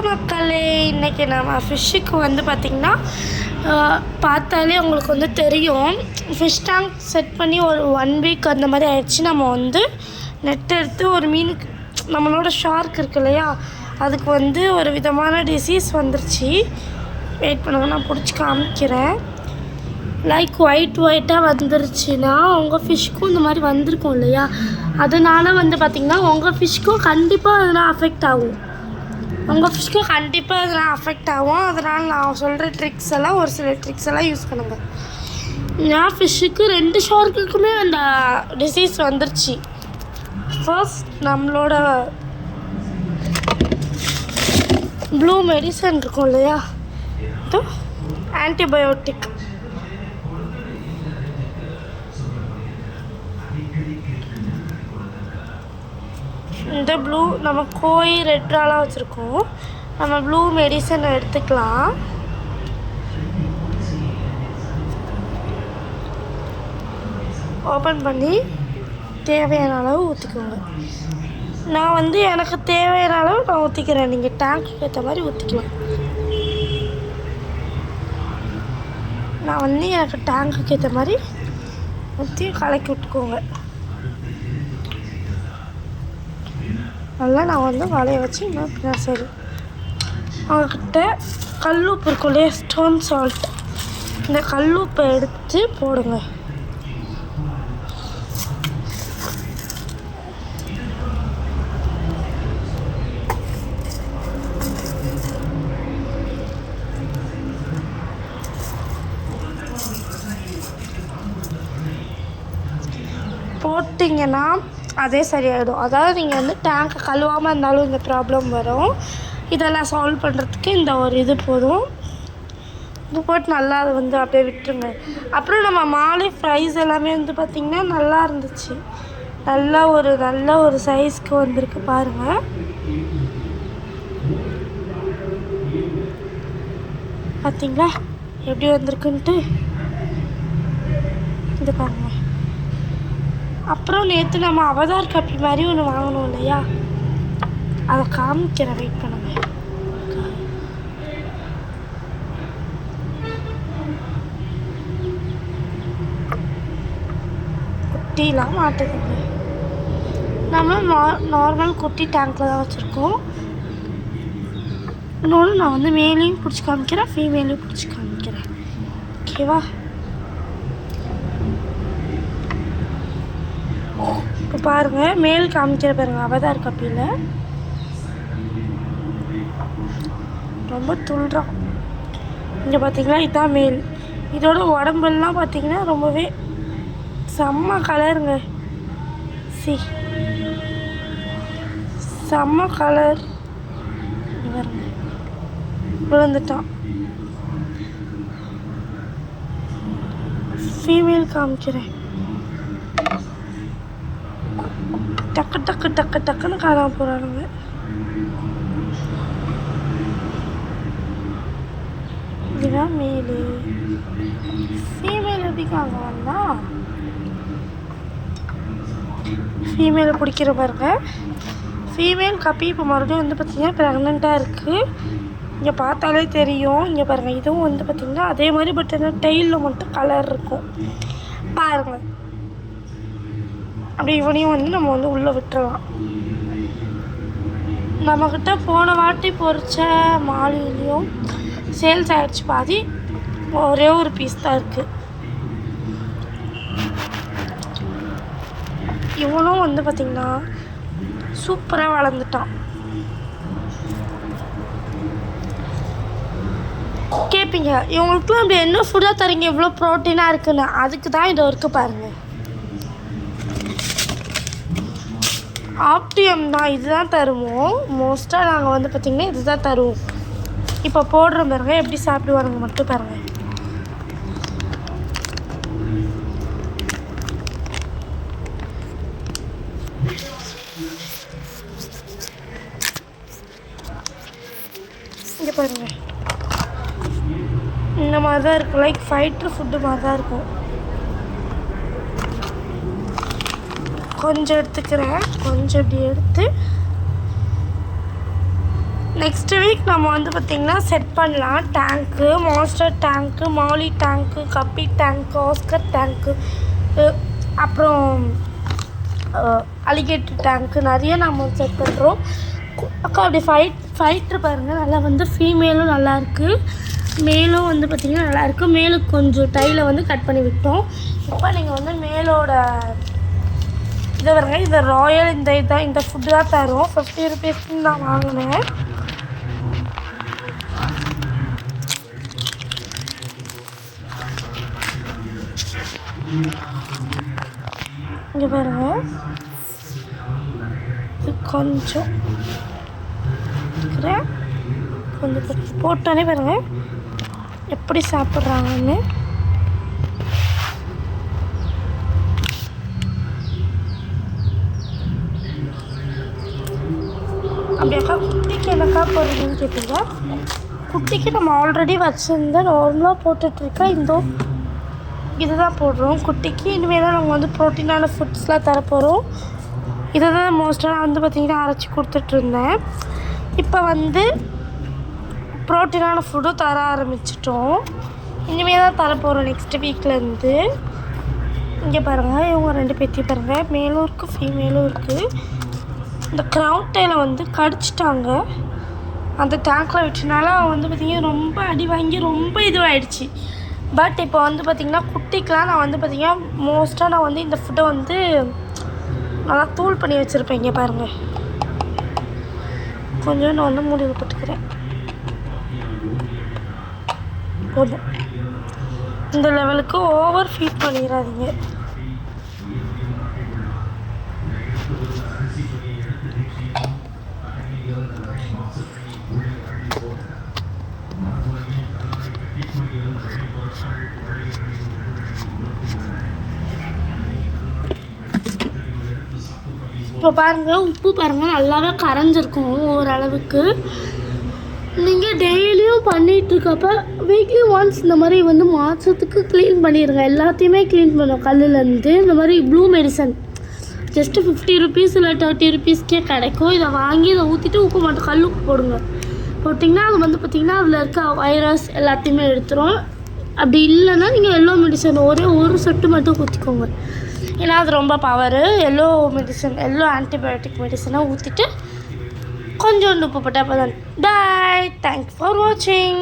மக்களே, இன்றைக்கி நம்ம ஃபிஷ்ஷுக்கு வந்து பார்த்திங்கன்னா பார்த்தாலே உங்களுக்கு வந்து தெரியும். ஃபிஷ் டேங்க் செட் பண்ணி ஒரு 1 வீக் அந்த மாதிரி ஆயிடுச்சு. நம்ம வந்து நெட் எடுத்து ஒரு மீனுக்கு, நம்மளோட ஷார்க் இருக்கு இல்லையா, அதுக்கு வந்து ஒரு விதமான டிசீஸ் வந்துருச்சு. வெயிட் பண்ணுங்க, நான் பிடிச்சி காமிக்கிறேன். லைக் ஒயிட்டாக வந்துருச்சுன்னா உங்கள் ஃபிஷ்க்கும் இந்த மாதிரி வந்திருக்கும் இல்லையா, அதனால் வந்து பார்த்திங்கன்னா உங்கள் ஃபிஷ்க்கும் கண்டிப்பாக அதெல்லாம் அஃபெக்ட் ஆகும். அதனால் நான் சொல்கிற ட்ரிக்ஸ் எல்லாம், ஒரு சில ட்ரிக்ஸ் எல்லாம் யூஸ் பண்ணுங்கள். நான் ஃபிஷ்ஷுக்கு 2 ஷார்க்குக்குமே அந்த டிசீஸ் வந்துருச்சு. ஃபர்ஸ்ட் நம்மளோட ப்ளூ மெடிசன் இருக்கும் இல்லையா, ஆன்டிபயோட்டிக், இந்த ப்ளூ நம்ம கோழி ரெட்ராலாம் வச்சுருக்கோம். நம்ம ப்ளூ மெடிசன் எடுத்துக்கலாம். ஓப்பன் பண்ணி தேவையான அளவு ஊற்றிக்கோங்க. நான் வந்து எனக்கு தேவையான அளவு நான் ஊற்றிக்கிறேன். நீங்கள் டேங்க்கு ஏற்ற மாதிரி ஊற்றிக்கலாம். நான் வந்து எனக்கு டேங்க்குக்கு ஏற்ற மாதிரி ஊற்றி கலக்கி விட்டுக்கோங்க. நல்லா நான் வந்து வலைய வச்சு இன்னும் சரி. அவங்கக்கிட்ட கல்லுப்பு இருக்கும் இல்லையா, ஸ்டோன் சால்ட், இந்த கல்லுப்பை எடுத்து போடுங்க. போட்டிங்கன்னா அதே சரியாயிடும். அதாவது நீங்கள் வந்து டேங்க்கை கழுவாமல் இருந்தாலும் இந்த ப்ராப்ளம் வரும். இதெல்லாம் சால்வ் பண்ணுறதுக்கு இந்த ஒரு இது போதும். இது போட்டு நல்லா அதை வந்து அப்படியே விட்டுருங்க. அப்புறம் நம்ம மாலை ஃப்ரைஸ் எல்லாமே வந்து பார்த்திங்கன்னா நல்லா இருந்துச்சு. நல்ல ஒரு சைஸ்க்கு வந்திருக்கு பாருங்கள். பார்த்திங்களா எப்படி வந்திருக்குன்ட்டு? இது பாருங்கள். அப்புறம் நேற்று நம்ம அவதார் கப்பி மாதிரி ஒன்று வாங்கினோம் இல்லையா, அதை காமிக்கிறேன், வெயிட் பண்ணுங்க. குட்டிலாம் மாட்டுதுங்க. நம்ம நார்மல் குட்டி டேங்க்கில் தான் வச்சுருக்கோம். இன்னொன்று நான் வந்து மேலேயும் பிடிச்சி காமிக்கிறேன், ஃபீமேலையும் பிடிச்சி காமிக்கிறேன். ஓகேவா? இப்போ பாருங்கள், மேல் காமிக்கிற பாருங்கள் அவதார் கப்பியில் ரொம்ப துள்ளுறோம். இங்கே பார்த்தீங்களா, இதுதான் மேல். இதோட உடம்பெல்லாம் பார்த்தீங்கன்னா ரொம்பவே செம்ம கலருங்க. செம்ம கலர். விழுந்துட்டான். ஃபீமேல் காமிக்கிறேன். டக்குன்னு காணாம போகிறானுங்க. இதுதான் மேலு. ஃபீமேல் எப்படி காங்க வந்தா? ஃபீமேலை பிடிக்கிற பாருங்க. ஃபீமேல் கப்பி இப்போ மறுபடியும் வந்து பார்த்திங்கன்னா ப்ரெக்னெண்ட்டாக இருக்குது. இங்கே பார்த்தாலே தெரியும். இங்கே பாருங்கள், இதுவும் வந்து பார்த்திங்கன்னா அதே மாதிரி, பட் என்ன டெய்லில் மட்டும் கலர் இருக்கும் பாருங்கள். அப்படி இவனையும் வந்து நம்ம வந்து உள்ளே விட்டுறலாம். நம்மக்கிட்ட போன வாட்டி பொறிச்ச மாலிலையும் சேல்ஸ் ஆகிடுச்சு பாதி. ஒரே ஒரு பீஸ் தான் இருக்குது. இவனும் வந்து பார்த்திங்கன்னா சூப்பராக வளர்ந்துட்டான். கேட்பீங்க, இவங்களுக்குலாம் அப்படி என்ன ஃபுட்டாக தரீங்க, இவ்வளோ ப்ரோட்டீனாக இருக்குன்னு? அதுக்கு தான் இது இருக்குது பாருங்கள். ஆப்டியம் தான், இதுதான் தருவோம். மோஸ்ட்டாக நாங்கள் வந்து பார்த்திங்கன்னா இதுதான் தருவோம். இப்போ போடுற பாருங்க எப்படி சாப்பிடுவானுங்க மட்டும் பாருங்கள். இங்கே பாருங்கள், இந்த மாதிரி தான் இருக்கும். லைக் ஃபைட்டர் ஃபுட்டு மாதிரி தான் இருக்கும். கொஞ்சம் எடுத்துக்கிறேன், கொஞ்சம் இப்படி எடுத்து நெக்ஸ்ட் வீக் நம்ம வந்து பார்த்திங்கன்னா செட் பண்ணலாம் டேங்க்கு, மான்ஸ்டர் டேங்க்கு, மாலி டேங்க்கு, கப்பி டேங்க்கு, ஆஸ்கர் டேங்க்கு, அப்புறம் அலிகேட்டர் டேங்க்கு நிறைய நம்ம செட் பண்ணுறோம். அக்கா அப்படி ஃபைட்ரு பாருங்கள், நல்லா வந்து ஃபீமேலும் நல்லாயிருக்கு, மேலும் வந்து பார்த்திங்கன்னா நல்லாயிருக்கு. மேலுக்கு கொஞ்சம் டைலை வந்து கட் பண்ணி விட்டோம். இப்போ நீங்கள் வந்து மேலோட இதை வருங்க, இந்த ராயல் இந்த ஃபுட்டு தான் தரும். 50 ருபீஸ்ன்னு நான் வாங்கினேன். இங்கே பாருங்க, இது கொஞ்சம் போட்டாலே பாருங்க எப்படி சாப்பிட்றாங்கன்னு. அப்படியாக்கா குட்டிக்கு என்னக்கா போடுறீங்கன்னு கேட்டீங்க. குட்டிக்கு நம்ம ஆல்ரெடி வச்சுருந்த நார்மலாக போட்டுட்ருக்கா இதை தான் போடுறோம் குட்டிக்கு. இனிமேல் தான் நம்ம வந்து ப்ரோட்டீனான ஃபுட்ஸ்லாம் தரப்போகிறோம். இதை தான் மோஸ்ட்டாக நான் வந்து பார்த்திங்கன்னா அரைச்சி கொடுத்துட்ருந்தேன். இப்போ வந்து ப்ரோட்டீனான ஃபுட்டும் தர ஆரம்பிச்சிட்டோம். இனிமேல் தான் தரப்போகிறோம் நெக்ஸ்ட் வீக்லேருந்து. இங்கே பாருங்கள், இவங்க 2 பேர்த்தையும் பாருங்கள், மேலும் இருக்குது ஃபீமேலும் இருக்குது. இந்த க்ரௌன் டைலை வந்து கடிச்சிட்டாங்க. அந்த டேங்க்கில் விட்டனால வந்து பார்த்திங்கன்னா ரொம்ப அடி வாங்கி ரொம்ப இதுவாகிடுச்சு. பட் இப்போ வந்து பார்த்திங்கன்னா குட்டிக்கெலாம் நான் வந்து பார்த்திங்கன்னா மோஸ்ட்டாக நான் வந்து இந்த ஃபுட்டை வந்து நல்லா தூள் பண்ணி வச்சுருப்பேன். இங்கே பாருங்கள், கொஞ்சம் நான் வந்து முடிவு போட்டுக்கிறேன். போதும், இந்த லெவலுக்கு ஓவர் ஃபீட் பண்ணிடாதீங்க. இப்போ பாருங்கள், உப்பு பாருங்கள் நல்லாவே கரைஞ்சிருக்கும் ஓரளவுக்கு. நீங்கள் டெய்லியும் பண்ணிகிட்ருக்கப்ப வீக்லி ஒன்ஸ் இந்த மாதிரி வந்து மாதத்துக்கு க்ளீன் பண்ணிடுங்க. எல்லாத்தையுமே க்ளீன் பண்ணும். கல்லுலேருந்து இந்த மாதிரி ப்ளூ மெடிசன் ஜஸ்ட்டு 50 ருபீஸ் இல்லை 30 ருபீஸ்க்கே கிடைக்கும். இதை வாங்கி இதை ஊற்றிட்டு உப்பு மட்டும் கல் உப்பு போடுங்க. போட்டிங்கன்னா அது வந்து பார்த்திங்கன்னா அதில் இருக்க வைரஸ் எல்லாத்தையுமே எடுத்துரும். அப்படி இல்லைன்னா நீங்கள் எல்லோ மெடிசன் ஒரே ஒரு சொட்டு மட்டும் ஊற்றிக்கோங்க. ஏன்னா அது ரொம்ப பவரு. எல்லோ ஆன்டிபயோட்டிக் மெடிசனாக ஊற்றிட்டு கொஞ்சோண்டு உப்பு போட்டால் அப்போ தான். பாய், தேங்க்ஸ் ஃபார் வாட்சிங்.